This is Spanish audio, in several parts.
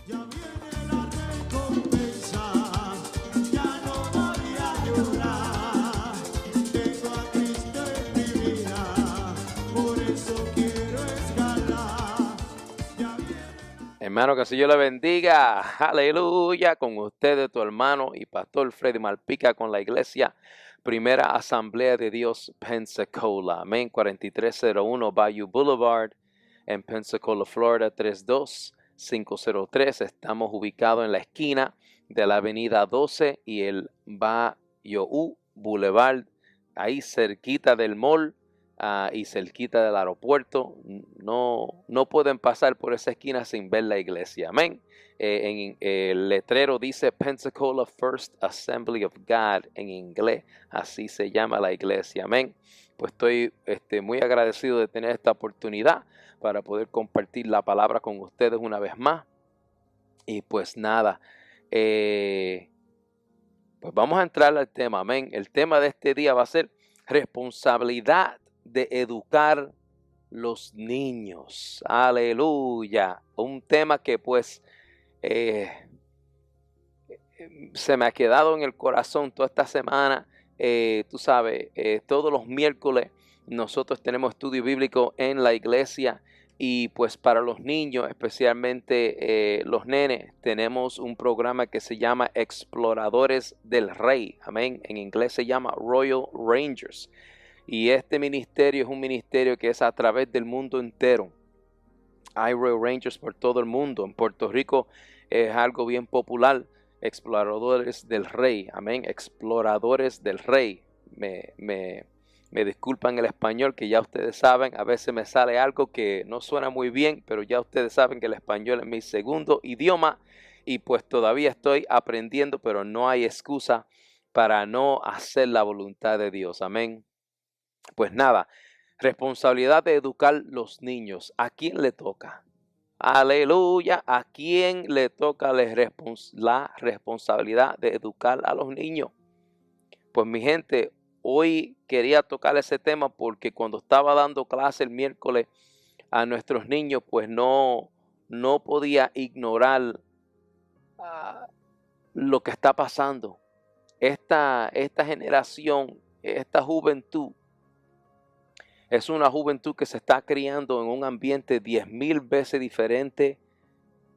Ya viene la recompensa, ya no voy a llorar. Tengo a Cristo en mi vida, por eso quiero escalar. Ya viene. Hermano, que el Señor le bendiga. Aleluya. Con ustedes, tu hermano y pastor Freddy Malpica con la iglesia Primera Asamblea de Dios, Pensacola. Amén. 4301 Bayou Boulevard en Pensacola, Florida, 32503. Estamos ubicados en la esquina de la avenida 12 y el Bayou Boulevard, ahí cerquita del mall. Y cerquita del aeropuerto. No pueden pasar por esa esquina sin ver la iglesia. Amén. El letrero dice Pensacola First Assembly of God en inglés. Así se llama la iglesia. Amén. Pues estoy muy agradecido de tener esta oportunidad para poder compartir la palabra con ustedes una vez más. Y pues nada, pues vamos a entrar al tema. Amén. El tema de este día va a ser responsabilidad de educar los niños. Aleluya. Un tema que pues eh, se me ha quedado en el corazón toda esta semana. Tú sabes, todos los miércoles nosotros tenemos estudio bíblico en la iglesia y pues para los niños, especialmente los nenes, tenemos un programa que se llama Exploradores del Rey. Amén. En inglés se llama Royal Rangers. Y este ministerio es un ministerio que es a través del mundo entero. Hay Royal Rangers por todo el mundo. En Puerto Rico es algo bien popular. Exploradores del Rey. Amén. Exploradores del Rey. Me disculpan el español, que ya ustedes saben. A veces me sale algo que no suena muy bien, pero ya ustedes saben que el español es mi segundo idioma. Y pues todavía estoy aprendiendo, pero no hay excusa para no hacer la voluntad de Dios. Amén. Pues nada, responsabilidad de educar los niños. ¿A quién le toca? Aleluya. ¿A quién le toca la responsabilidad de educar a los niños? Pues mi gente, hoy quería tocar ese tema porque cuando estaba dando clase el miércoles a nuestros niños, pues no podía ignorar ah, lo que está pasando. Esta generación, esta juventud, es una juventud que se está criando en un ambiente 10,000 veces diferente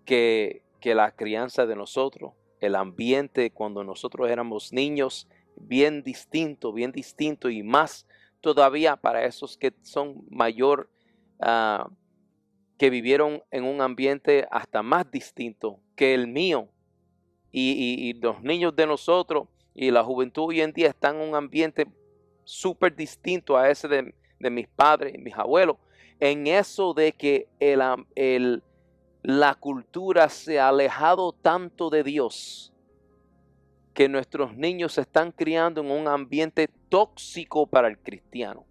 que la crianza de nosotros. El ambiente cuando nosotros éramos niños, bien distinto y más todavía para esos que son mayor, ah, que vivieron en un ambiente hasta más distinto que el mío. Y los niños de nosotros y la juventud hoy en día están en un ambiente súper distinto a ese de mis padres y mis abuelos. En eso de que la cultura se ha alejado tanto de Dios que nuestros niños se están criando en un ambiente tóxico para el cristiano.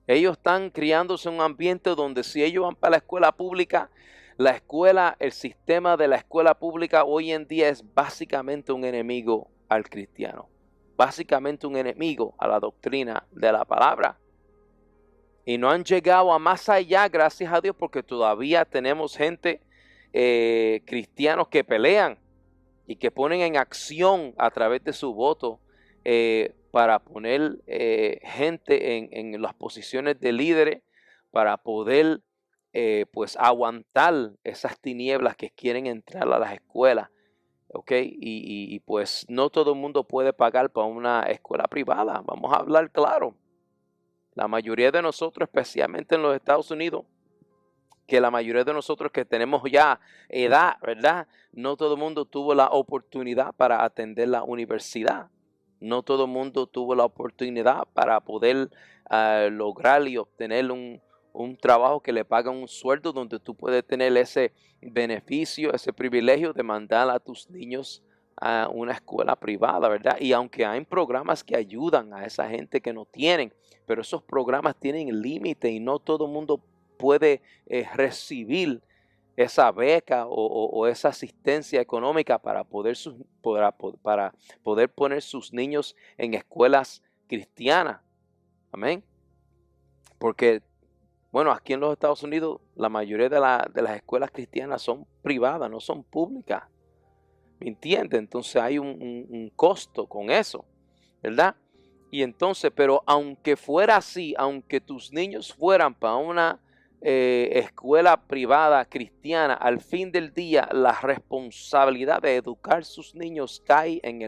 Ellos están criándose en un ambiente donde si ellos van para la escuela pública, el sistema de la escuela pública hoy en día es básicamente un enemigo al cristiano. Básicamente un enemigo a la doctrina de la palabra. Y no han llegado a más allá, gracias a Dios, porque todavía tenemos gente, cristianos que pelean y que ponen en acción a través de su voto para poner gente en las posiciones de líderes para poder pues aguantar esas tinieblas que quieren entrar a las escuelas. ¿Ok? Y pues no todo el mundo puede pagar para una escuela privada. Vamos a hablar claro. La mayoría de nosotros, especialmente en los Estados Unidos, que la mayoría de nosotros que tenemos ya edad, ¿verdad? No todo el mundo tuvo la oportunidad para atender la universidad. No todo el mundo tuvo la oportunidad para poder lograr y obtener un trabajo que le paga un sueldo donde tú puedes tener ese beneficio, ese privilegio de mandar a tus niños a una escuela privada, ¿verdad? Y aunque hay programas que ayudan a esa gente que no tienen, pero esos programas tienen límite y no todo el mundo puede recibir esa beca o esa asistencia económica para para poder poner sus niños en escuelas cristianas. Amén. Porque Bueno, aquí en los Estados Unidos la mayoría de las escuelas cristianas son privadas, no son públicas. ¿Me entiendes? Entonces hay un costo con eso, ¿verdad? Y entonces, pero aunque fuera así, aunque tus niños fueran para una escuela privada cristiana, al fin del día la responsabilidad de educar sus niños cae en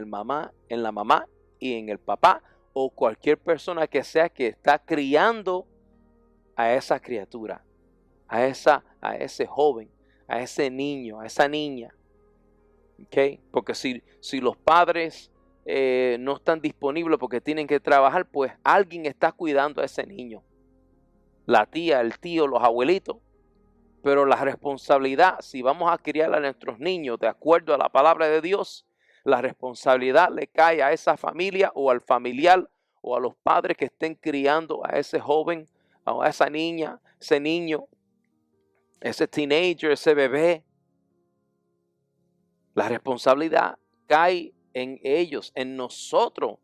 la mamá y en el papá o cualquier persona que sea que está criando a esa criatura, a ese joven, a ese niño, a esa niña. ¿Ok? Porque si los padres no están disponibles porque tienen que trabajar, pues alguien está cuidando a ese niño. La tía, el tío, los abuelitos. Pero la responsabilidad, si vamos a criar a nuestros niños de acuerdo a la palabra de Dios, la responsabilidad le cae a esa familia o al familiar o a los padres que estén criando a ese joven, a esa niña, ese niño, ese teenager, ese bebé. La responsabilidad cae en ellos, en nosotros.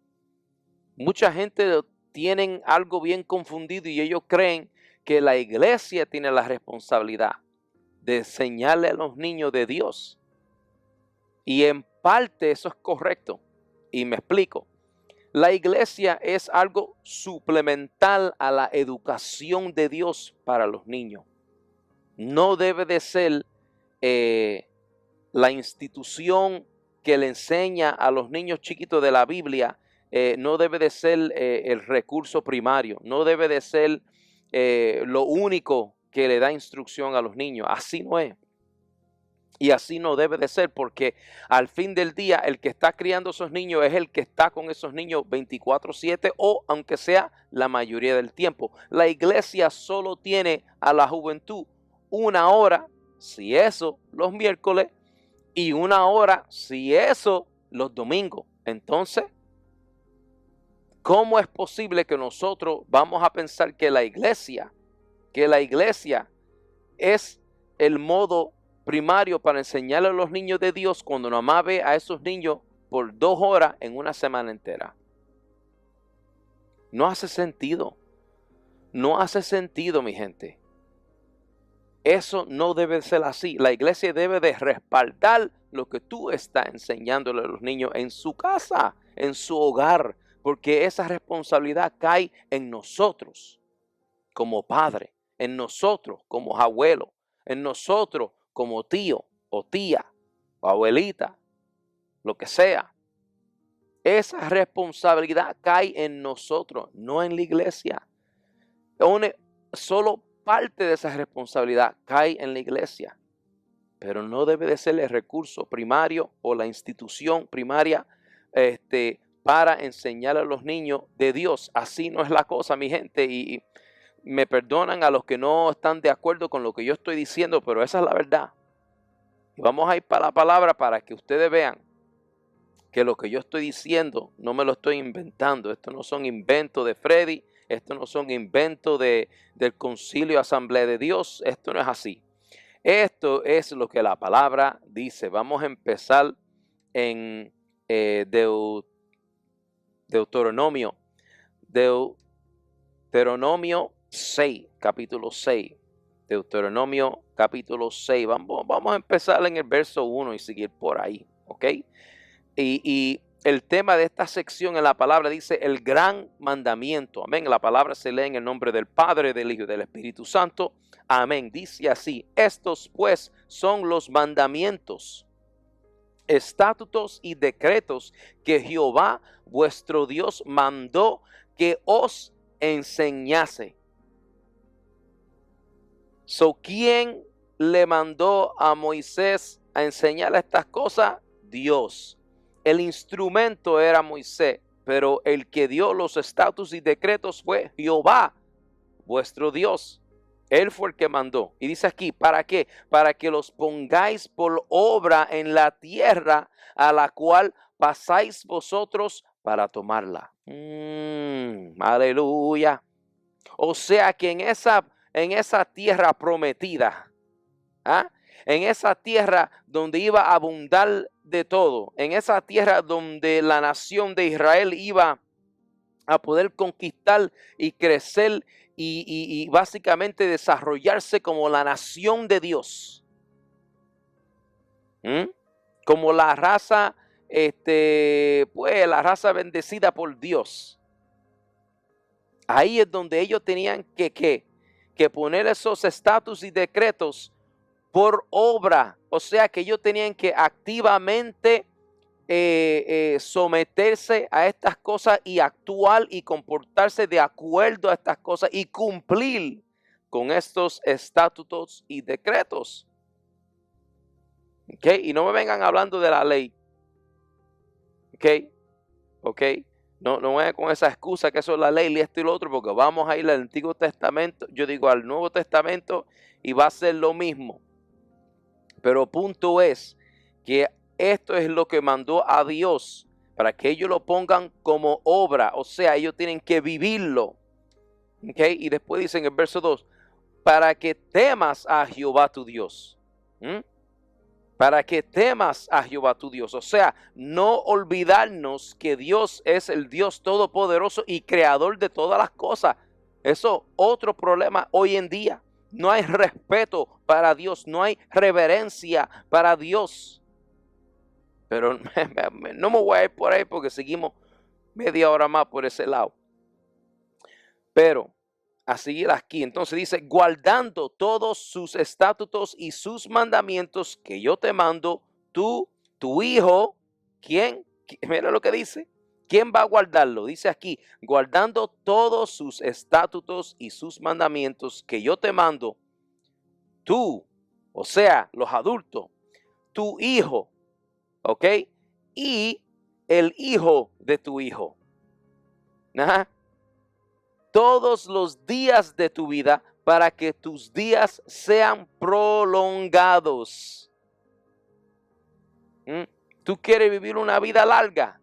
Mucha gente tienen algo bien confundido y ellos creen que la iglesia tiene la responsabilidad de enseñarle a los niños de Dios. Y en parte eso es correcto. Y me explico. La iglesia es algo suplemental a la educación de Dios para los niños. No debe de ser la institución que le enseña a los niños chiquitos de la Biblia, no debe de ser el recurso primario, no debe de ser lo único que le da instrucción a los niños. Así no es. Y así no debe de ser, porque al fin del día el que está criando esos niños es el que está con esos niños 24/7 o aunque sea la mayoría del tiempo. La iglesia solo tiene a la juventud una hora, si eso, los miércoles, y una hora, si eso, los domingos. Entonces, ¿cómo es posible que nosotros vamos a pensar que la iglesia es el modo primario para enseñarle a los niños de Dios cuando nomás ve a esos niños por 2 horas en una semana entera? No hace sentido. No hace sentido, mi gente. Eso no debe ser así. La iglesia debe de respaldar lo que tú estás enseñándole a los niños en su casa, en su hogar, porque esa responsabilidad cae en nosotros como padre, en nosotros como abuelo, en nosotros como tío o tía o abuelita, lo que sea. Esa responsabilidad cae en nosotros, no en la iglesia. Solo parte de esa responsabilidad cae en la iglesia, pero no debe de ser el recurso primario o la institución primaria para enseñar a los niños de Dios. Así no es la cosa, mi gente, y me perdonan a los que no están de acuerdo con lo que yo estoy diciendo, pero esa es la verdad. Y vamos a ir para la palabra para que ustedes vean que lo que yo estoy diciendo no me lo estoy inventando. Estos no son inventos de Freddy. Estos no son inventos del Concilio Asamblea de Dios. Esto no es así. Esto es lo que la palabra dice. Vamos a empezar en Deuteronomio. Deuteronomio 6, capítulo 6. Deuteronomio capítulo 6. Vamos a empezar en el verso 1 y seguir por ahí. ¿Ok? Y el tema de esta sección en la palabra dice el gran mandamiento. Amén. La palabra se lee en el nombre del Padre, del Hijo y del Espíritu Santo. Amén. Dice así: estos pues son los mandamientos, estatutos y decretos que Jehová vuestro Dios mandó que os enseñase. ¿Quién le mandó a Moisés a enseñar estas cosas? Dios. El instrumento era Moisés, pero el que dio los estatutos y decretos fue Jehová, vuestro Dios. Él fue el que mandó. Y dice aquí, ¿para qué? Para que los pongáis por obra en la tierra a la cual pasáis vosotros para tomarla. Aleluya. O sea que en esa tierra prometida, en esa tierra donde iba a abundar de todo, en esa tierra donde la nación de Israel iba a poder conquistar y crecer y básicamente desarrollarse como la nación de Dios. ¿Mm? Como la raza, pues la raza bendecida por Dios. Ahí es donde ellos tenían que poner esos estatus y decretos por obra. O sea que ellos tenían que activamente someterse a estas cosas y actuar y comportarse de acuerdo a estas cosas y cumplir con estos estatutos y decretos. ¿Ok? Y no me vengan hablando de la ley. ¿Ok? ¿Ok? No vayan con esa excusa que eso es la ley y esto y lo otro, porque vamos a ir al Antiguo Testamento, yo digo al Nuevo Testamento, y va a ser lo mismo. Pero punto es que esto es lo que mandó a Dios para que ellos lo pongan como obra, o sea, ellos tienen que vivirlo. ¿Ok? Y después dice en el verso 2, para que temas a Jehová tu Dios. ¿Mm? Para que temas a Jehová tu Dios. O sea, no olvidarnos que Dios es el Dios todopoderoso y creador de todas las cosas. Eso otro problema hoy en día. No hay respeto para Dios, no hay reverencia para Dios. Pero no me voy a ir por ahí porque seguimos media hora más por ese lado. Pero a seguir aquí, entonces dice, guardando todos sus estatutos y sus mandamientos que yo te mando, tú, tu hijo, ¿quién? Mira lo que dice. ¿Quién va a guardarlo? Dice aquí, guardando todos sus estatutos y sus mandamientos que yo te mando, tú, o sea, los adultos, tu hijo, ¿ok? Y el hijo de tu hijo. Ajá. Todos los días de tu vida para que tus días sean prolongados. ¿Tú quieres vivir una vida larga?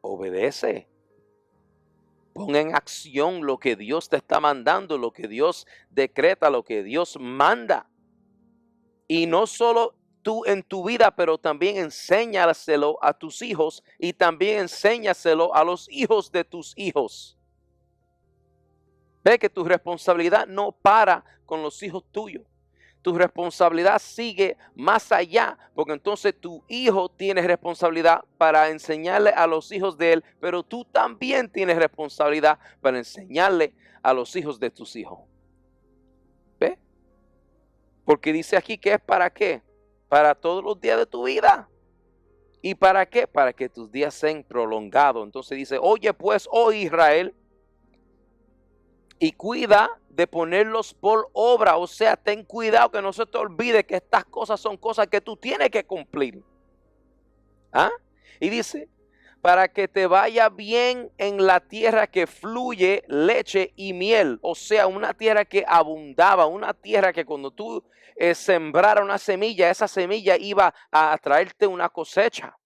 Obedece. Pon en acción lo que Dios te está mandando, lo que Dios decreta, lo que Dios manda. Y no solo tú en tu vida, pero también enséñaselo a tus hijos y también enséñaselo a los hijos de tus hijos. Ve que tu responsabilidad no para con los hijos tuyos. Tu responsabilidad sigue más allá, porque entonces tu hijo tiene responsabilidad para enseñarle a los hijos de él, pero tú también tienes responsabilidad para enseñarle a los hijos de tus hijos. ¿Ve? Porque dice aquí que es para qué. Para todos los días de tu vida. ¿Y para qué? Para que tus días sean prolongados. Entonces dice, oye pues, oh Israel, y cuida de ponerlos por obra. O sea, ten cuidado que no se te olvide que estas cosas son cosas que tú tienes que cumplir. ¿Ah? Y dice, para que te vaya bien en la tierra que fluye leche y miel. O sea, una tierra que abundaba, una tierra que cuando tú sembrara una semilla, esa semilla iba a traerte una cosecha.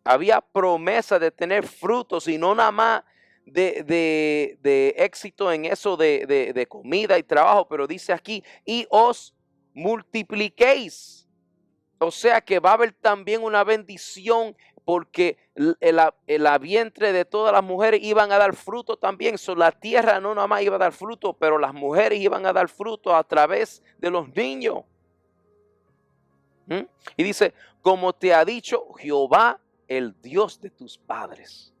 Había promesa de tener frutos y no nada más de éxito en eso de comida y trabajo, pero dice aquí, y os multipliquéis. O sea que va a haber también una bendición porque el vientre de todas las mujeres iban a dar fruto también. La tierra no nada más iba a dar fruto, pero las mujeres iban a dar fruto a través de los niños. Y dice, como te ha dicho Jehová, el Dios de tus padres.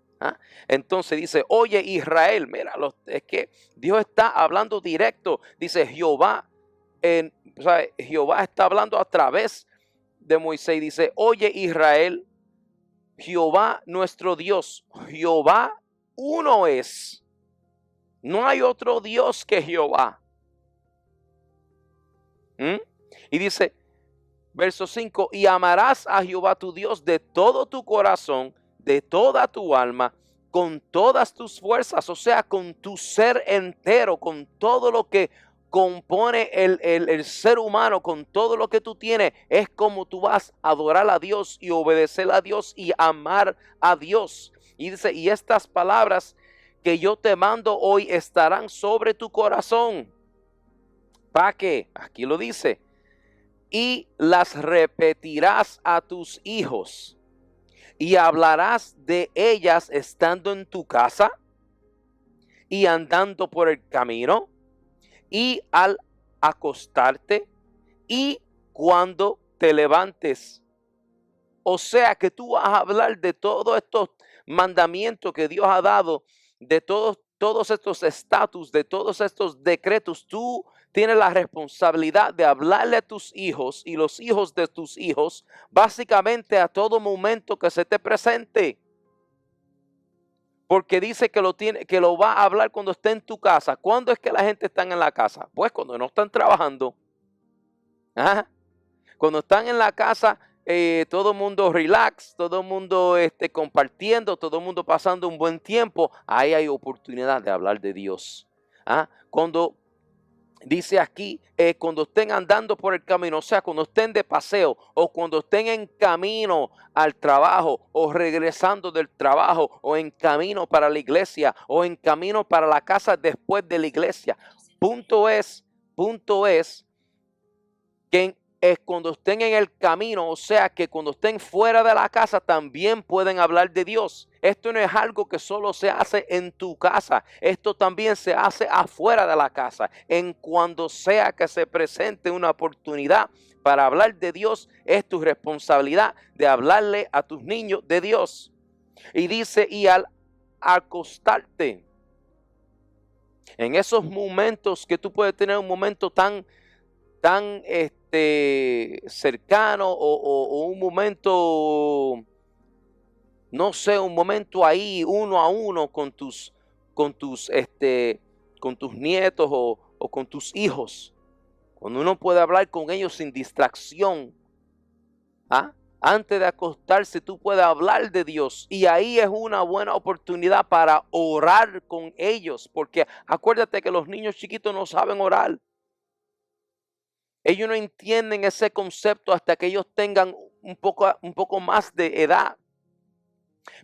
Entonces dice, oye Israel, mira, es que Dios está hablando directo. Dice Jehová, Jehová está hablando a través de Moisés. Dice, oye Israel, Jehová nuestro Dios, Jehová uno es. No hay otro Dios que Jehová. Y dice, verso 5, y amarás a Jehová tu Dios de todo tu corazón, de toda tu alma, con todas tus fuerzas, o sea, con tu ser entero, con todo lo que compone el ser humano, con todo lo que tú tienes, es como tú vas a adorar a Dios y obedecer a Dios y amar a Dios. Y dice, y estas palabras que yo te mando hoy estarán sobre tu corazón. ¿Para qué? Aquí lo dice. y las repetirás a tus hijos y hablarás de ellas estando en tu casa y andando por el camino y al acostarte y cuando te levantes. O sea que tú vas a hablar de todos estos mandamientos que Dios ha dado, de todos estos estatus, de todos estos decretos. Tú tienes la responsabilidad de hablarle a tus hijos y los hijos de tus hijos, básicamente a todo momento que se te presente. Porque dice que lo va a hablar cuando esté en tu casa. ¿Cuándo es que la gente está en la casa? Pues cuando no están trabajando. Ajá. Cuando están en la casa, todo el mundo relax, todo el mundo compartiendo, todo el mundo pasando un buen tiempo, ahí hay oportunidad de hablar de Dios. ¿Ah? Cuando dice aquí, cuando estén andando por el camino, o sea, cuando estén de paseo o cuando estén en camino al trabajo o regresando del trabajo o en camino para la iglesia o en camino para la casa después de la iglesia. Punto es que es cuando estén en el camino, o sea que cuando estén fuera de la casa también pueden hablar de Dios. Esto no es algo que solo se hace en tu casa, esto también se hace afuera de la casa. En cuando sea que se presente una oportunidad para hablar de Dios, es tu responsabilidad de hablarle a tus niños de Dios. Y dice, y al acostarte, en esos momentos que tú puedes tener un momento tan cercano o un momento, no sé, un momento ahí uno a uno con tus, con tus nietos o con tus hijos, cuando uno puede hablar con ellos sin distracción. ¿Ah? Antes de acostarse tú puedes hablar de Dios y ahí es una buena oportunidad para orar con ellos, porque acuérdate que los niños chiquitos no saben orar. Ellos no entienden ese concepto hasta que ellos tengan un poco más de edad.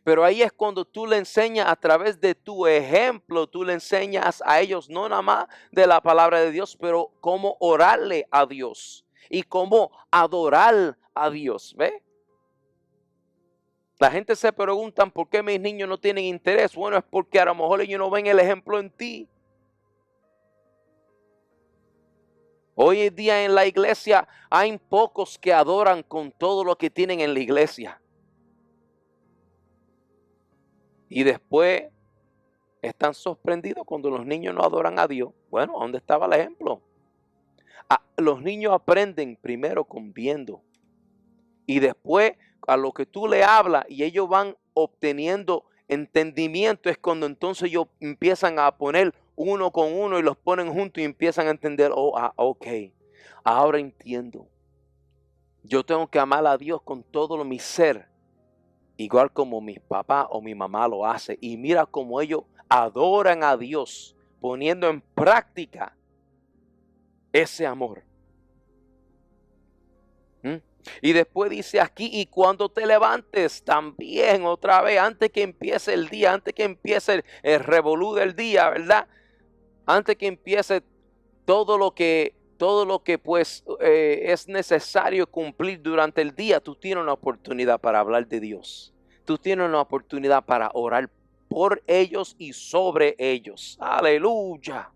Pero ahí es cuando tú le enseñas a través de tu ejemplo, tú le enseñas a ellos no nada más de la palabra de Dios, pero cómo orarle a Dios y cómo adorar a Dios. ¿Ve? La gente se pregunta por qué mis niños no tienen interés. Bueno, es porque a lo mejor ellos no ven el ejemplo en ti. Hoy en día en la iglesia hay pocos que adoran con todo lo que tienen en la iglesia. Y después están sorprendidos cuando los niños no adoran a Dios. Bueno, ¿dónde estaba el ejemplo? Los niños aprenden primero con viendo. Y después a lo que tú le hablas y ellos van obteniendo entendimiento es cuando entonces ellos empiezan a poner uno con uno y los ponen juntos y empiezan a entender, ok, ahora entiendo. Yo tengo que amar a Dios con todo mi ser, igual como mi papá o mi mamá lo hace. Y mira cómo ellos adoran a Dios poniendo en práctica ese amor. Y después dice aquí, y cuando te levantes también otra vez, antes que empiece el día, antes que empiece el revolú del día, ¿verdad? Antes que empiece todo lo que pues es necesario cumplir durante el día, tú tienes una oportunidad para hablar de Dios. Tú tienes una oportunidad para orar por ellos y sobre ellos. Aleluya.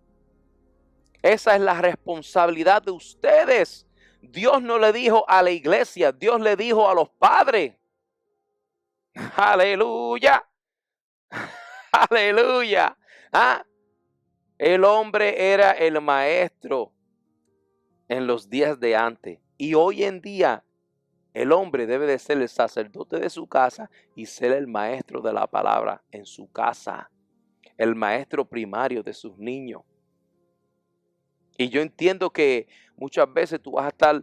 Esa es la responsabilidad de ustedes. Dios no le dijo a la iglesia, Dios le dijo a los padres. Aleluya. Aleluya. El hombre era el maestro en los días de antes. Y hoy en día el hombre debe de ser el sacerdote de su casa y ser el maestro de la palabra en su casa. El maestro primario de sus niños. Y yo entiendo que muchas veces tú vas a estar,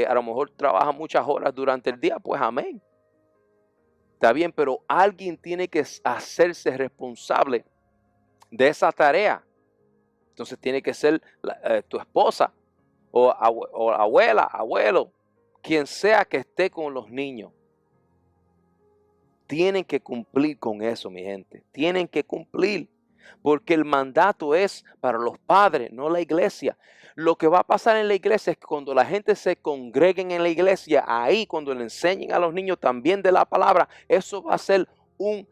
a lo mejor trabajas muchas horas durante el día, pues amén. Está bien, pero alguien tiene que hacerse responsable de esa tarea. Entonces tiene que ser tu esposa o abuela, abuelo, quien sea que esté con los niños. Tienen que cumplir con eso, mi gente. Tienen que cumplir. porque el mandato es para los padres, no la iglesia. Lo que va a pasar en la iglesia es que cuando la gente se congreguen en la iglesia, ahí cuando le enseñen a los niños también de la palabra, eso va a ser un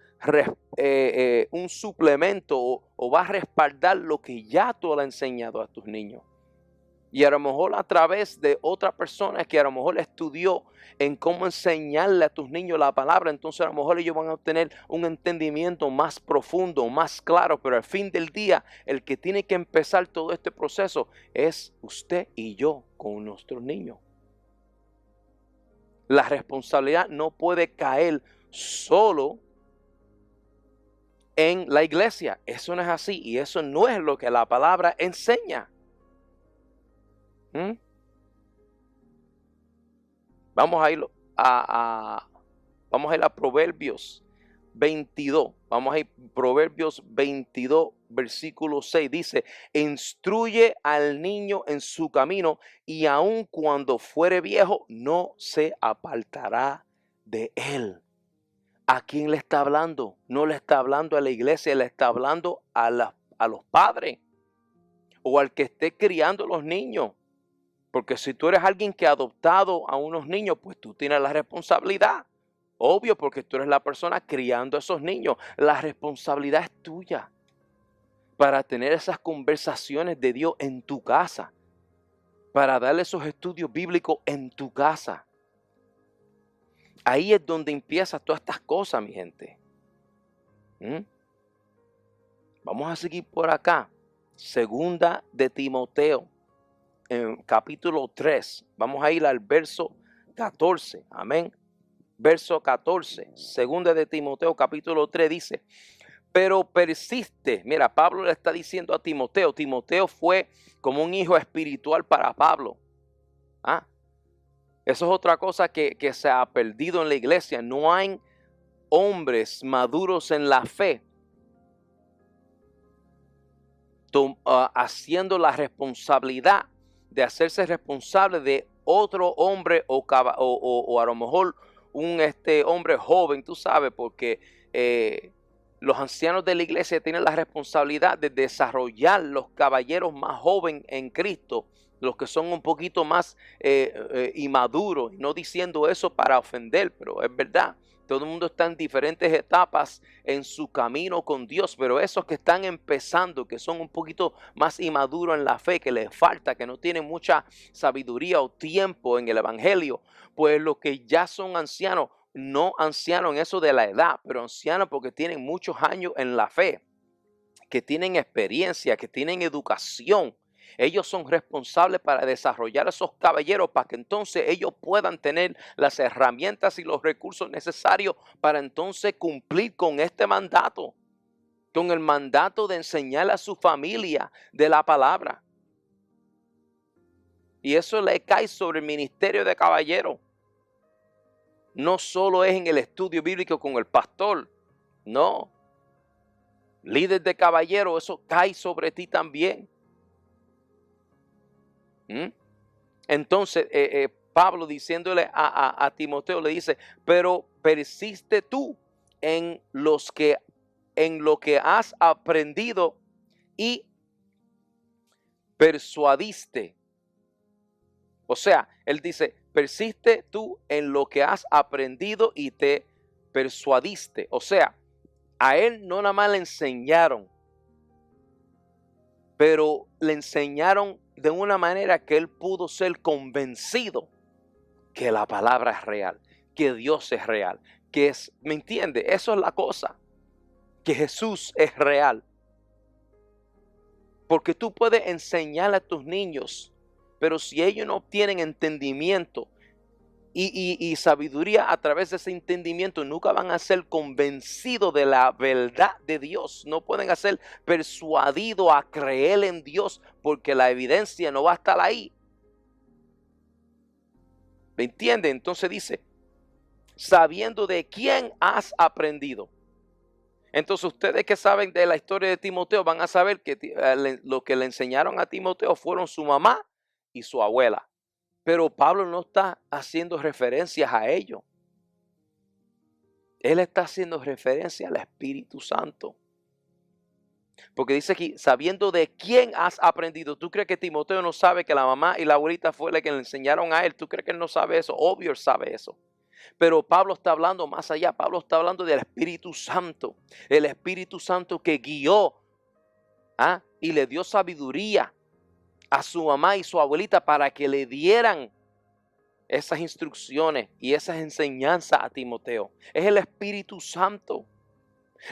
suplemento o va a respaldar lo que ya tú le has enseñado a tus niños. Y a lo mejor a través de otra persona que a lo mejor estudió en cómo enseñarle a tus niños la palabra, entonces a lo mejor ellos van a obtener un entendimiento más profundo, más claro, pero al fin del día el que tiene que empezar todo este proceso es usted y yo con nuestros niños. La responsabilidad no puede caer solo en la iglesia. Eso no es así y eso no es lo que la palabra enseña. Vamos a ir vamos a ir a Proverbios 22. Vamos a ir Proverbios 22, versículo 6. Dice, instruye al niño en su camino y aun cuando fuere viejo no se apartará de él. ¿A quién le está hablando? No le está hablando a la iglesia, le está hablando a los padres o al que esté criando los niños. Porque si tú eres alguien que ha adoptado a unos niños, pues tú tienes la responsabilidad. Obvio, porque tú eres la persona criando a esos niños. La responsabilidad es tuya para tener esas conversaciones de Dios en tu casa. Para darle esos estudios bíblicos en tu casa. Ahí es donde empiezan todas estas cosas, mi gente. Vamos a seguir por acá. Segunda de Timoteo. En capítulo 3, vamos a ir al verso 14, amén. Verso 14, segunda de Timoteo, capítulo 3 dice, pero persiste. Mira, Pablo le está diciendo a Timoteo, Timoteo fue como un hijo espiritual para Pablo. Eso es otra cosa que se ha perdido en la iglesia. No hay hombres maduros en la fe haciendo la responsabilidad de hacerse responsable de otro hombre o a lo mejor un hombre joven, tú sabes, porque los ancianos de la iglesia tienen la responsabilidad de desarrollar los caballeros más jóvenes en Cristo, los que son un poquito más inmaduros, no diciendo eso para ofender, pero es verdad. Todo el mundo está en diferentes etapas en su camino con Dios, pero esos que están empezando, que son un poquito más inmaduros en la fe, que les falta, que no tienen mucha sabiduría o tiempo en el evangelio, pues los que ya son ancianos, no ancianos en eso de la edad, pero ancianos porque tienen muchos años en la fe, que tienen experiencia, que tienen educación. Ellos son responsables para desarrollar esos caballeros para que entonces ellos puedan tener las herramientas y los recursos necesarios para entonces cumplir con este mandato, con el mandato de enseñar a su familia de la palabra. Y eso le cae sobre el ministerio de caballero. No solo es en el estudio bíblico con el pastor, no. Líder de caballero, eso cae sobre ti también. Entonces Pablo diciéndole a Timoteo le dice, pero persiste tú en lo que has aprendido y persuadiste. O sea, él dice, persiste tú en lo que has aprendido y te persuadiste. O sea, a él no nada más le enseñaron, pero le enseñaron de una manera que él pudo ser convencido que la palabra es real, que Dios es real, ¿me entiende? Eso es la cosa, que Jesús es real. Porque tú puedes enseñarle a tus niños, pero si ellos no tienen entendimiento y sabiduría a través de ese entendimiento, nunca van a ser convencidos de la verdad de Dios. No pueden ser persuadidos a creer en Dios porque la evidencia no va a estar ahí. ¿Me entiende? Entonces dice, sabiendo de quién has aprendido. Entonces ustedes que saben de la historia de Timoteo van a saber que lo que le enseñaron a Timoteo fueron su mamá y su abuela. Pero Pablo no está haciendo referencias a ello. Él está haciendo referencia al Espíritu Santo. Porque dice aquí, sabiendo de quién has aprendido. ¿Tú crees que Timoteo no sabe que la mamá y la abuelita fue la que le enseñaron a él? ¿Tú crees que él no sabe eso? Obvio él sabe eso. Pero Pablo está hablando más allá. Pablo está hablando del Espíritu Santo. El Espíritu Santo que guió y le dio sabiduría a su mamá y su abuelita para que le dieran esas instrucciones y esas enseñanzas a Timoteo. Es el Espíritu Santo.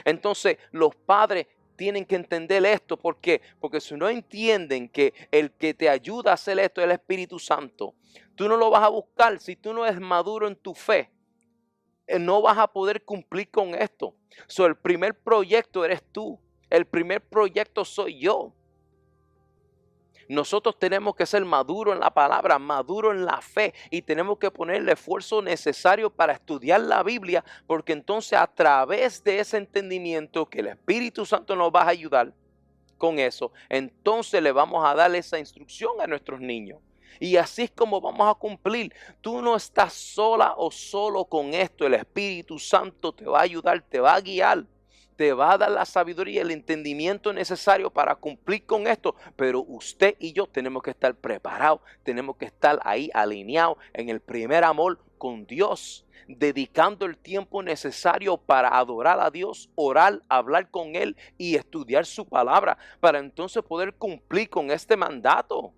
Entonces los padres tienen que entender esto. ¿Por qué? Porque si no entienden que el que te ayuda a hacer esto es el Espíritu Santo, tú no lo vas a buscar. Si tú no eres maduro en tu fe, no vas a poder cumplir con esto. El primer proyecto eres tú. El primer proyecto soy yo. Nosotros tenemos que ser maduros en la palabra, maduros en la fe, y tenemos que poner el esfuerzo necesario para estudiar la Biblia, porque entonces a través de ese entendimiento que el Espíritu Santo nos va a ayudar con eso, entonces le vamos a dar esa instrucción a nuestros niños. Y así es como vamos a cumplir. Tú no estás sola o solo con esto. El Espíritu Santo te va a ayudar, te va a guiar. Te va a dar la sabiduría y el entendimiento necesario para cumplir con esto. Pero usted y yo tenemos que estar preparados. Tenemos que estar ahí alineados en el primer amor con Dios. Dedicando el tiempo necesario para adorar a Dios, orar, hablar con Él y estudiar su palabra. Para entonces poder cumplir con este mandato.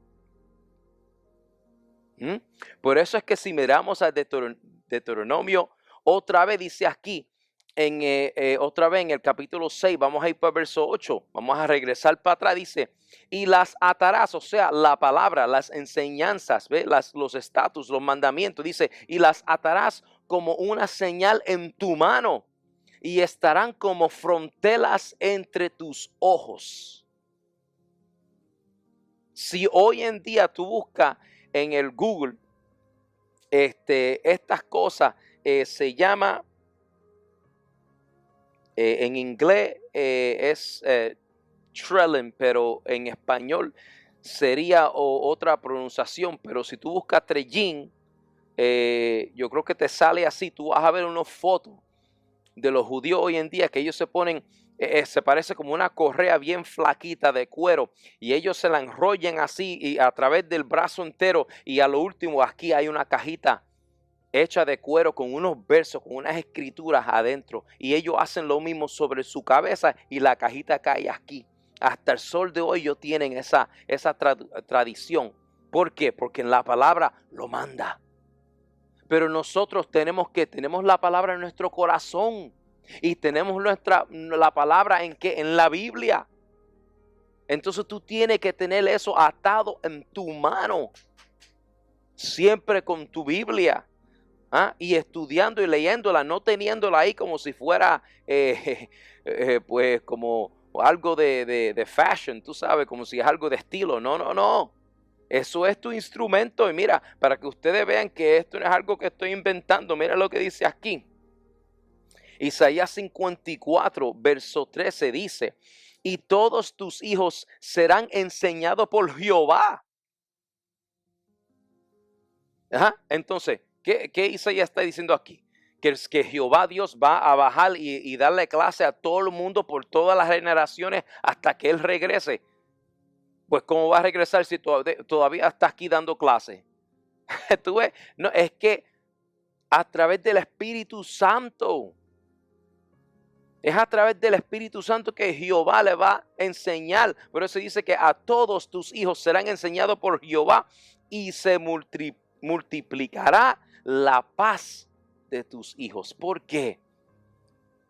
Por eso es que si miramos al Deuteronomio, otra vez dice aquí. Otra vez en el capítulo 6, vamos a ir para el verso 8, vamos a regresar para atrás, dice, y las atarás, o sea, la palabra, las enseñanzas, los estatus, los mandamientos, dice, y las atarás como una señal en tu mano y estarán como fronteras entre tus ojos. Si hoy en día tú buscas en el Google estas cosas, se llama... en inglés es trellis, pero en español sería otra pronunciación. Pero si tú buscas trellín, yo creo que te sale así. Tú vas a ver unas fotos de los judíos hoy en día que ellos se ponen, se parece como una correa bien flaquita de cuero y ellos se la enrollan así y a través del brazo entero, y a lo último aquí hay una cajita hecha de cuero con unos versos, con unas escrituras adentro, y ellos hacen lo mismo sobre su cabeza y la cajita cae aquí. Hasta el sol de hoy ellos tienen esa tradición. ¿Por qué? Porque en la palabra lo manda. Pero nosotros tenemos la palabra en nuestro corazón y tenemos la palabra en la Biblia. Entonces tú tienes que tener eso atado en tu mano, siempre con tu Biblia. Y estudiando y leyéndola, no teniéndola ahí como si fuera pues como algo de fashion, tú sabes, como si es algo de estilo. No. Eso es tu instrumento. Y mira, para que ustedes vean que esto no es algo que estoy inventando, mira lo que dice aquí. Isaías 54, verso 13 dice, y todos tus hijos serán enseñados por Jehová. Entonces, ¿qué Isaías está diciendo aquí? Que Jehová Dios va a bajar y darle clase a todo el mundo por todas las generaciones hasta que Él regrese. Pues ¿cómo va a regresar si todavía está aquí dando clase? ¿Tú ves? No, es que a través del Espíritu Santo. Es a través del Espíritu Santo que Jehová le va a enseñar. Por eso dice que a todos tus hijos serán enseñados por Jehová y se multiplicará la paz de tus hijos. ¿Por qué?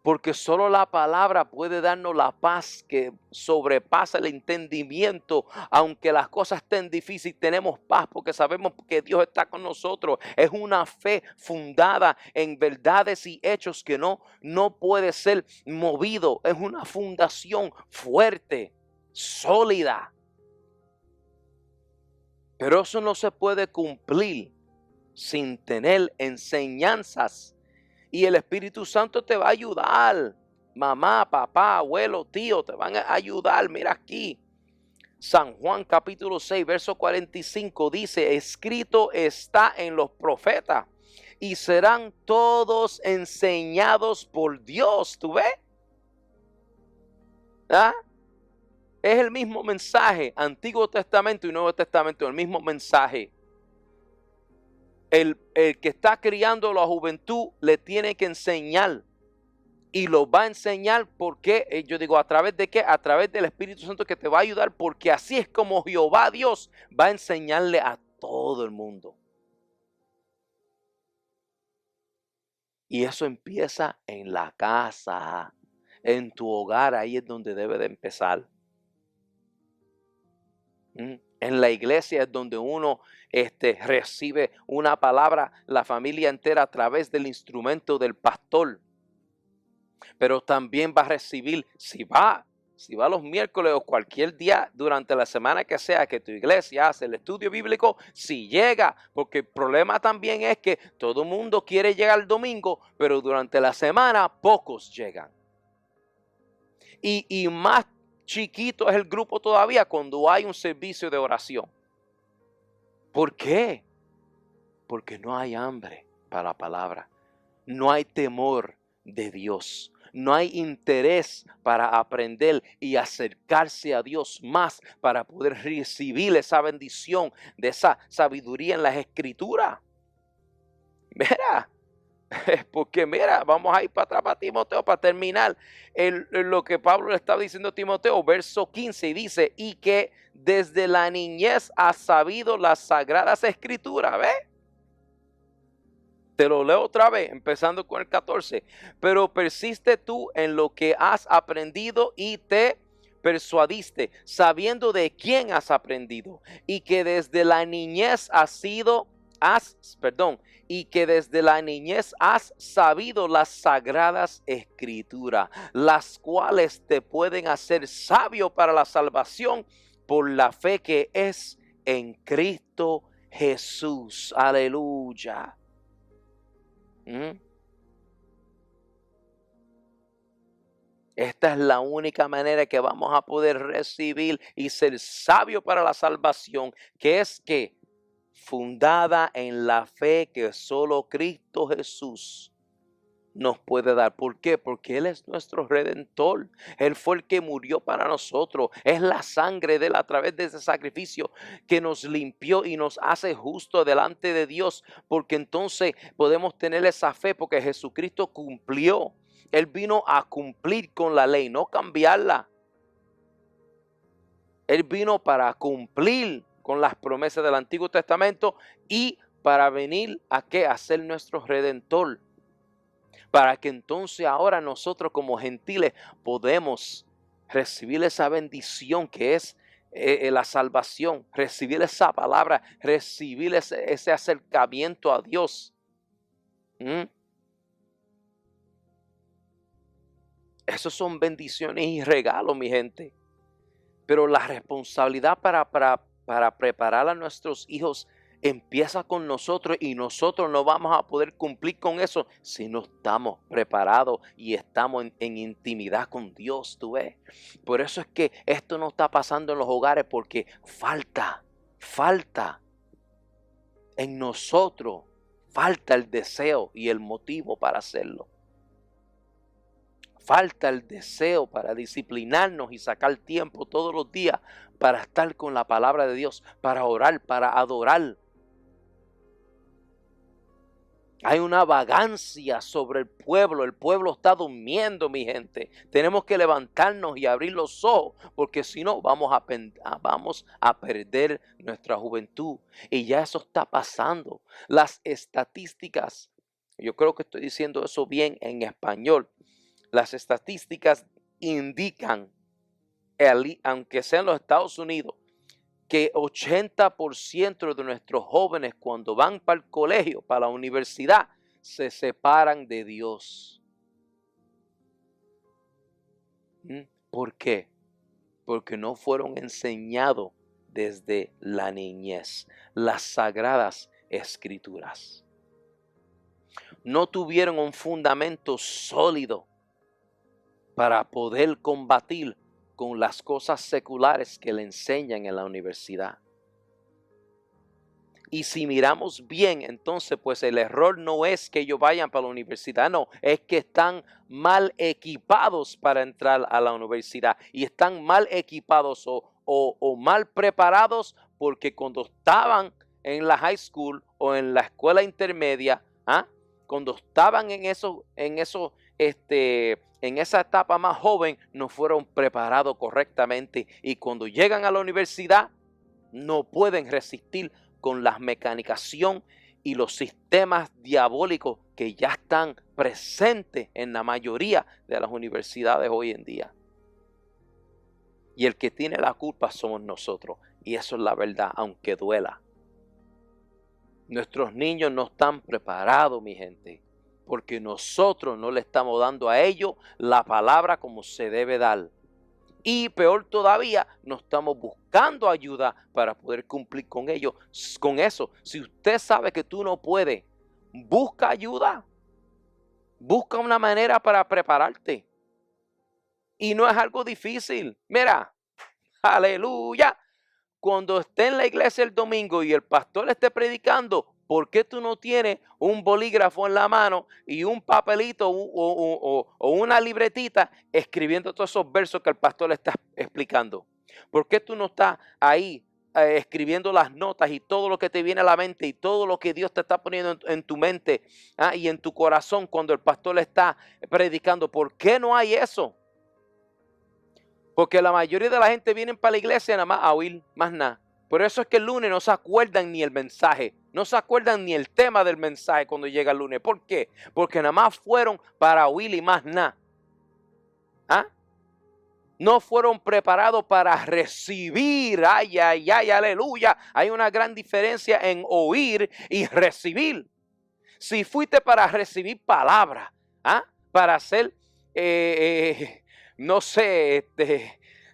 Porque solo la palabra puede darnos la paz que sobrepasa el entendimiento. Aunque las cosas estén difíciles, tenemos paz porque sabemos que Dios está con nosotros. Es una fe fundada en verdades y hechos que no puede ser movido. Es una fundación fuerte, sólida. Pero eso no se puede cumplir sin tener enseñanzas. Y el Espíritu Santo te va a ayudar. Mamá, papá, abuelo, tío, te van a ayudar. Mira aquí. San Juan capítulo 6, verso 45 dice, escrito está en los profetas y serán todos enseñados por Dios. ¿Tú ves? es el mismo mensaje, Antiguo Testamento y Nuevo Testamento, el mismo mensaje. El que está criando la juventud le tiene que enseñar. Y lo va a enseñar porque, yo digo, ¿a través de qué? A través del Espíritu Santo que te va a ayudar, porque así es como Jehová Dios va a enseñarle a todo el mundo. Y eso empieza en la casa, en tu hogar, ahí es donde debe de empezar. En la iglesia es donde uno recibe una palabra, la familia entera a través del instrumento del pastor. Pero también va a recibir, si va los miércoles o cualquier día durante la semana que sea que tu iglesia hace el estudio bíblico, si llega, porque el problema también es que todo el mundo quiere llegar el domingo, pero durante la semana pocos llegan. Y más chiquito es el grupo todavía cuando hay un servicio de oración. ¿Por qué? Porque no hay hambre para la palabra, no hay temor de Dios. No hay interés para aprender y acercarse a Dios más para poder recibir esa bendición de esa sabiduría en las Escrituras. Mira, porque mira, vamos a ir para atrás para Timoteo para terminar lo que Pablo le estaba diciendo a Timoteo, verso 15, y dice, y que desde la niñez has sabido las sagradas Escrituras, ¿ves? Te lo leo otra vez, empezando con el 14. Pero persiste tú en lo que has aprendido y te persuadiste, sabiendo de quién has aprendido, y que desde la niñez y que desde la niñez has sabido las sagradas Escrituras, las cuales te pueden hacer sabio para la salvación por la fe que es en Cristo Jesús. Aleluya. Esta es la única manera que vamos a poder recibir y ser sabio para la salvación, que es que fundada en la fe que solo Cristo Jesús nos puede dar. ¿Por qué? Porque Él es nuestro Redentor. Él fue el que murió para nosotros. Es la sangre de Él a través de ese sacrificio que nos limpió y nos hace justo delante de Dios. Porque entonces podemos tener esa fe porque Jesucristo cumplió. Él vino a cumplir con la ley, no cambiarla. Él vino para cumplir con las promesas del Antiguo Testamento y para venir a ¿qué? A ser nuestro Redentor. Para que entonces ahora nosotros como gentiles podemos recibir esa bendición que es la salvación, recibir esa palabra, recibir ese acercamiento a Dios. Esos son bendiciones y regalos, mi gente. Pero la responsabilidad para preparar a nuestros hijos empieza con nosotros y nosotros no vamos a poder cumplir con eso si no estamos preparados y estamos en intimidad con Dios, tú ves. Por eso es que esto no está pasando en los hogares porque falta en nosotros, falta el deseo y el motivo para hacerlo. Falta el deseo para disciplinarnos y sacar tiempo todos los días para estar con la palabra de Dios, para orar, para adorar. Hay una vagancia sobre el pueblo está durmiendo, mi gente. Tenemos que levantarnos y abrir los ojos, porque si no vamos a perder nuestra juventud. Y ya eso está pasando. Las estadísticas, yo creo que estoy diciendo eso bien en español. Las estadísticas indican, aunque sea en los Estados Unidos, que 80% de nuestros jóvenes cuando van para el colegio, para la universidad, se separan de Dios. ¿Por qué? Porque no fueron enseñados desde la niñez las sagradas Escrituras. No tuvieron un fundamento sólido para poder combatir con las cosas seculares que le enseñan en la universidad. Y si miramos bien, entonces pues el error no es que ellos vayan para la universidad, no, es que están mal equipados para entrar a la universidad y están mal equipados o mal preparados porque cuando estaban en la high school o en la escuela intermedia, cuando estaban en esa etapa más joven, no fueron preparados correctamente y cuando llegan a la universidad no pueden resistir con la mecanización y los sistemas diabólicos que ya están presentes en la mayoría de las universidades hoy en día. Y el que tiene la culpa somos nosotros. Y eso es la verdad, aunque duela. Nuestros niños no están preparados, mi gente, porque nosotros no le estamos dando a ellos la palabra como se debe dar. Y peor todavía, no estamos buscando ayuda para poder cumplir con ellos, con eso. Si usted sabe que tú no puedes, busca ayuda. Busca una manera para prepararte. Y no es algo difícil. Mira, aleluya. Cuando esté en la iglesia el domingo y el pastor esté predicando, ¿por qué tú no tienes un bolígrafo en la mano y un papelito o una libretita escribiendo todos esos versos que el pastor le está explicando? ¿Por qué tú no estás ahí escribiendo las notas y todo lo que te viene a la mente y todo lo que Dios te está poniendo en tu mente y en tu corazón cuando el pastor le está predicando? ¿Por qué no hay eso? Porque la mayoría de la gente viene para la iglesia nada más a oír, más nada. Por eso es que el lunes no se acuerdan ni el mensaje. No se acuerdan ni el tema del mensaje cuando llega el lunes. ¿Por qué? Porque nada más fueron para oír y más nada. No fueron preparados para recibir. Ay, ay, ay, aleluya. Hay una gran diferencia en oír y recibir. Si fuiste para recibir palabra, para ser no sé,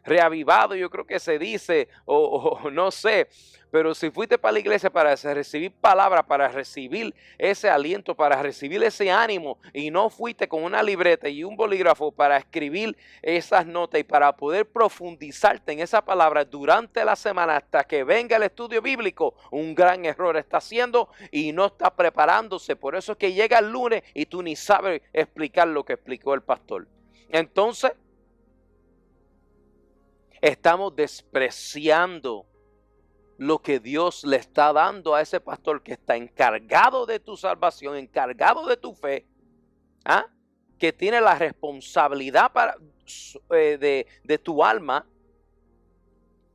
reavivado, yo creo que se dice, o no sé, pero si fuiste para la iglesia para recibir palabra, para recibir ese aliento, para recibir ese ánimo, y no fuiste con una libreta y un bolígrafo para escribir esas notas y para poder profundizarte en esa palabra durante la semana hasta que venga el estudio bíblico, un gran error está haciendo y no está preparándose. Por eso es que llega el lunes y tú ni sabes explicar lo que explicó el pastor. Entonces, estamos despreciando lo que Dios le está dando a ese pastor que está encargado de tu salvación, encargado de tu fe, que tiene la responsabilidad de tu alma.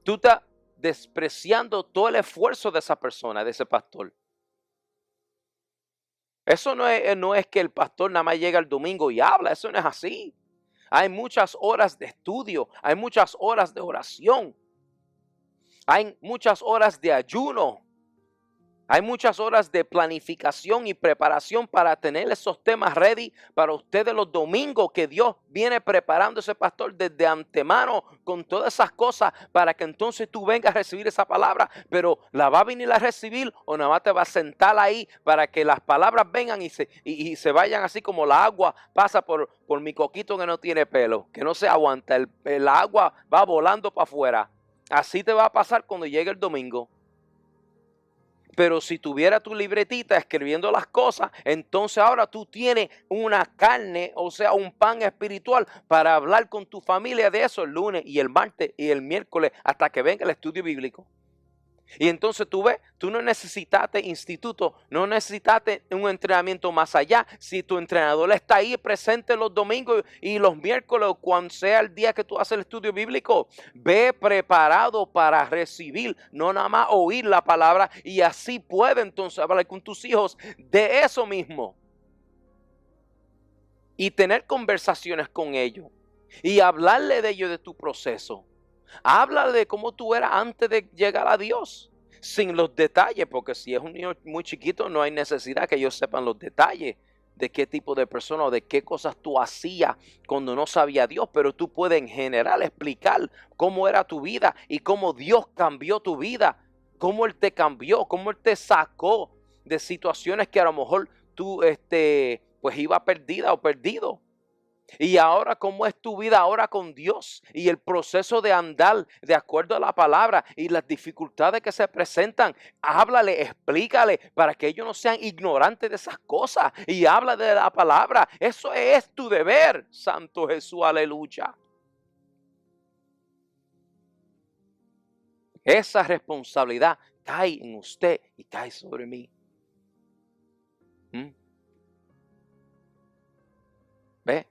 Tú estás despreciando todo el esfuerzo de esa persona, de ese pastor. Eso no es que el pastor nada más llega el domingo y habla, eso no es así. Hay muchas horas de estudio, hay muchas horas de oración, hay muchas horas de ayuno, hay muchas horas de planificación y preparación para tener esos temas ready para ustedes los domingos, que Dios viene preparando a ese pastor desde antemano con todas esas cosas para que entonces tú vengas a recibir esa palabra. Pero ¿la va a venir a recibir o nada más te va a sentar ahí para que las palabras vengan y se vayan así como la agua pasa por mi coquito que no tiene pelo, que no se aguanta, el agua va volando para afuera? Así te va a pasar cuando llegue el domingo. Pero si tuviera tu libretita escribiendo las cosas, entonces ahora tú tienes una carne, o sea, un pan espiritual para hablar con tu familia de eso el lunes y el martes y el miércoles hasta que venga el estudio bíblico. Y entonces tú ves, tú no necesitaste instituto, no necesitaste un entrenamiento más allá. Si tu entrenador está ahí presente los domingos y los miércoles, o cuando sea el día que tú haces el estudio bíblico, ve preparado para recibir, no nada más oír la palabra, y así puede entonces hablar con tus hijos de eso mismo y tener conversaciones con ellos y hablarle de ellos, de tu proceso. Habla de cómo tú eras antes de llegar a Dios, sin los detalles, porque si es un niño muy chiquito no hay necesidad que ellos sepan los detalles de qué tipo de persona o de qué cosas tú hacías cuando no sabía Dios, pero tú puedes en general explicar cómo era tu vida y cómo Dios cambió tu vida, cómo Él te cambió, cómo Él te sacó de situaciones que a lo mejor tú pues iba perdida o perdido. Y ahora, ¿cómo es tu vida ahora con Dios? Y el proceso de andar de acuerdo a la palabra y las dificultades que se presentan. Háblale, explícale para que ellos no sean ignorantes de esas cosas. Y habla de la palabra. Eso es tu deber, Santo Jesús, aleluya. Esa responsabilidad cae en usted y cae sobre mí. ¿Mm? ¿Ve?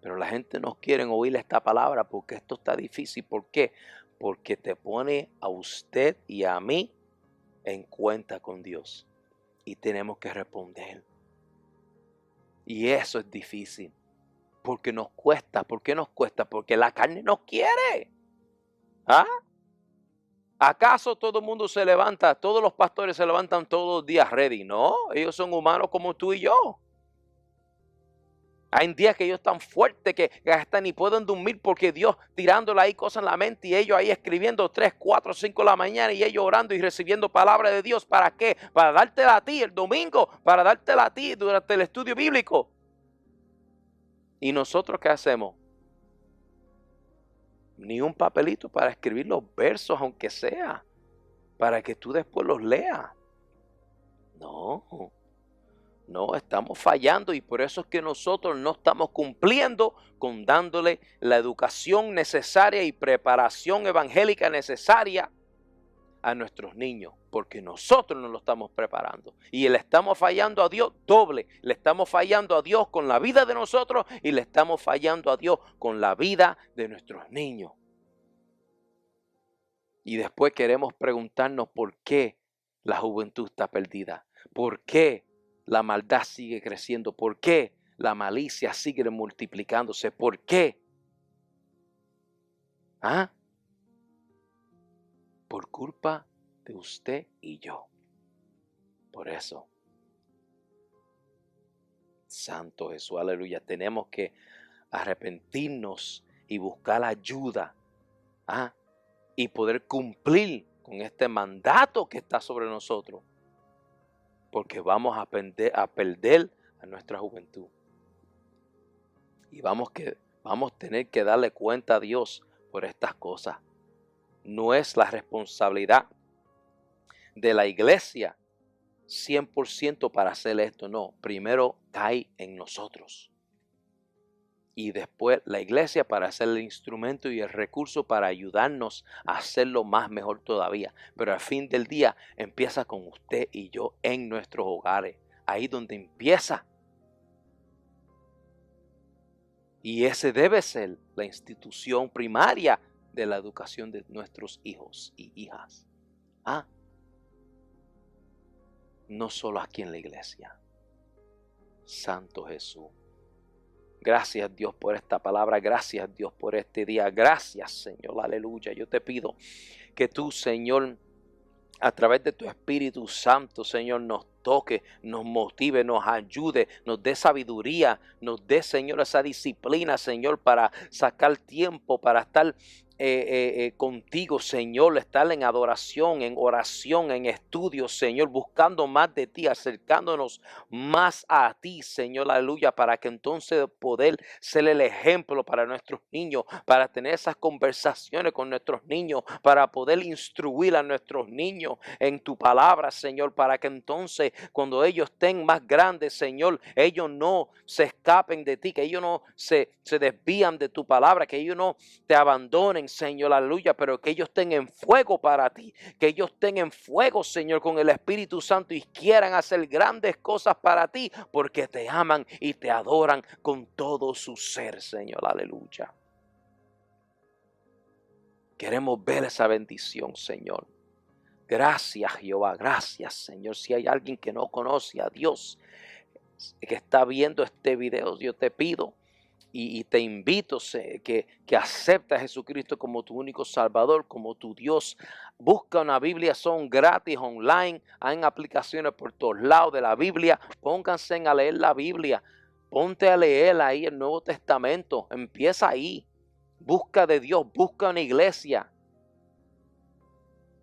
Pero la gente no quiere oír esta palabra porque esto está difícil. ¿Por qué? Porque te pone a usted y a mí en cuenta con Dios. Y tenemos que responder. Y eso es difícil. Porque nos cuesta. ¿Por qué nos cuesta? Porque la carne no quiere. ¿Ah? ¿Acaso todo el mundo se levanta? Todos los pastores se levantan todos los días ready. No, ellos son humanos como tú y yo. Hay días que ellos están fuertes que hasta ni pueden dormir porque Dios tirándole ahí cosas en la mente y ellos ahí escribiendo 3, 4, 5 de la mañana y ellos orando y recibiendo palabra de Dios. ¿Para qué? Para dártela a ti el domingo, para dártela a ti durante el estudio bíblico. ¿Y nosotros qué hacemos? Ni un papelito para escribir los versos, aunque sea, para que tú después los leas. No, estamos fallando y por eso es que nosotros no estamos cumpliendo con dándole la educación necesaria y preparación evangélica necesaria a nuestros niños, porque nosotros no lo estamos preparando y le estamos fallando a Dios doble, le estamos fallando a Dios con la vida de nosotros y le estamos fallando a Dios con la vida de nuestros niños. Y después queremos preguntarnos por qué la juventud está perdida, por qué la maldad sigue creciendo, por qué la malicia sigue multiplicándose, por qué. ¿Ah? Por culpa de usted y yo. Por eso, Santo Jesús, aleluya, tenemos que arrepentirnos y buscar ayuda. ¿Ah? Y poder cumplir con este mandato que está sobre nosotros. Porque vamos a perder a nuestra juventud. Y vamos a tener que darle cuenta a Dios por estas cosas. No es la responsabilidad de la iglesia 100% para hacer esto. No, primero cae en nosotros. Y después la iglesia para ser el instrumento y el recurso para ayudarnos a hacerlo más mejor todavía. Pero al fin del día empieza con usted y yo en nuestros hogares. Ahí donde empieza. Y ese debe ser la institución primaria de la educación de nuestros hijos y hijas. ¿Ah? No solo aquí en la iglesia. Santo Jesús. Gracias Dios por esta palabra, gracias Dios por este día, gracias Señor, aleluya. Yo te pido que tú, Señor, a través de tu Espíritu Santo, Señor, nos toque, nos motive, nos ayude, nos dé sabiduría, nos dé, Señor, esa disciplina, Señor, para sacar tiempo, para estar contigo, Señor, estar en adoración, en oración, en estudio, Señor, buscando más de ti, acercándonos más a ti, Señor, aleluya, para que entonces poder ser el ejemplo para nuestros niños, para tener esas conversaciones con nuestros niños, para poder instruir a nuestros niños en tu palabra, Señor, para que entonces cuando ellos estén más grandes, Señor, ellos no se escapen de ti, que ellos no se desvían de tu palabra, que ellos no te abandonen, Señor, aleluya, pero que ellos estén en fuego para ti, que ellos estén en fuego, Señor, con el Espíritu Santo y quieran hacer grandes cosas para ti, porque te aman y te adoran con todo su ser, Señor, aleluya. Queremos ver esa bendición, Señor. Gracias, Jehová, gracias, Señor. Si hay alguien que no conoce a Dios, que está viendo este video, yo te pido y te invito que aceptes a Jesucristo como tu único Salvador, como tu Dios. Busca una Biblia, son gratis online, hay aplicaciones por todos lados de la Biblia. Pónganse a leer la Biblia, ponte a leer ahí el Nuevo Testamento, empieza ahí. Busca de Dios, busca una iglesia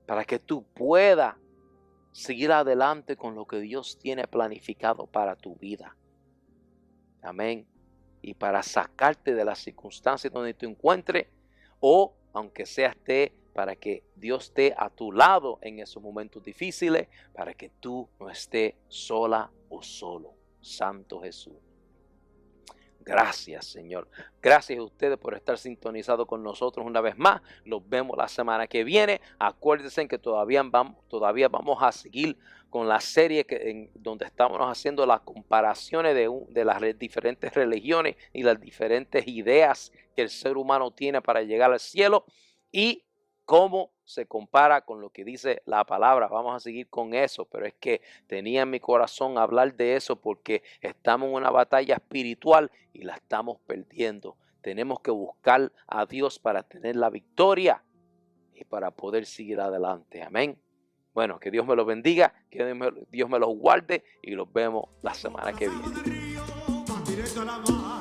para que tú puedas seguir adelante con lo que Dios tiene planificado para tu vida. Amén. Y para sacarte de las circunstancias donde tú encuentres, o aunque sea esté, para que Dios esté a tu lado en esos momentos difíciles, para que tú no estés sola o solo. Santo Jesús. Gracias, Señor. Gracias a ustedes por estar sintonizados con nosotros una vez más. Los vemos la semana que viene. Acuérdense que todavía vamos a seguir con la serie donde estamos haciendo las comparaciones de las diferentes religiones y las diferentes ideas que el ser humano tiene para llegar al cielo y cómo se compara con lo que dice la palabra. Vamos a seguir con eso, pero es que tenía en mi corazón hablar de eso porque estamos en una batalla espiritual y la estamos perdiendo. Tenemos que buscar a Dios para tener la victoria y para poder seguir adelante. Amén. Bueno, que Dios me los bendiga, que Dios me los guarde y los vemos la semana que viene. Pasamos del río, más directo a la mar.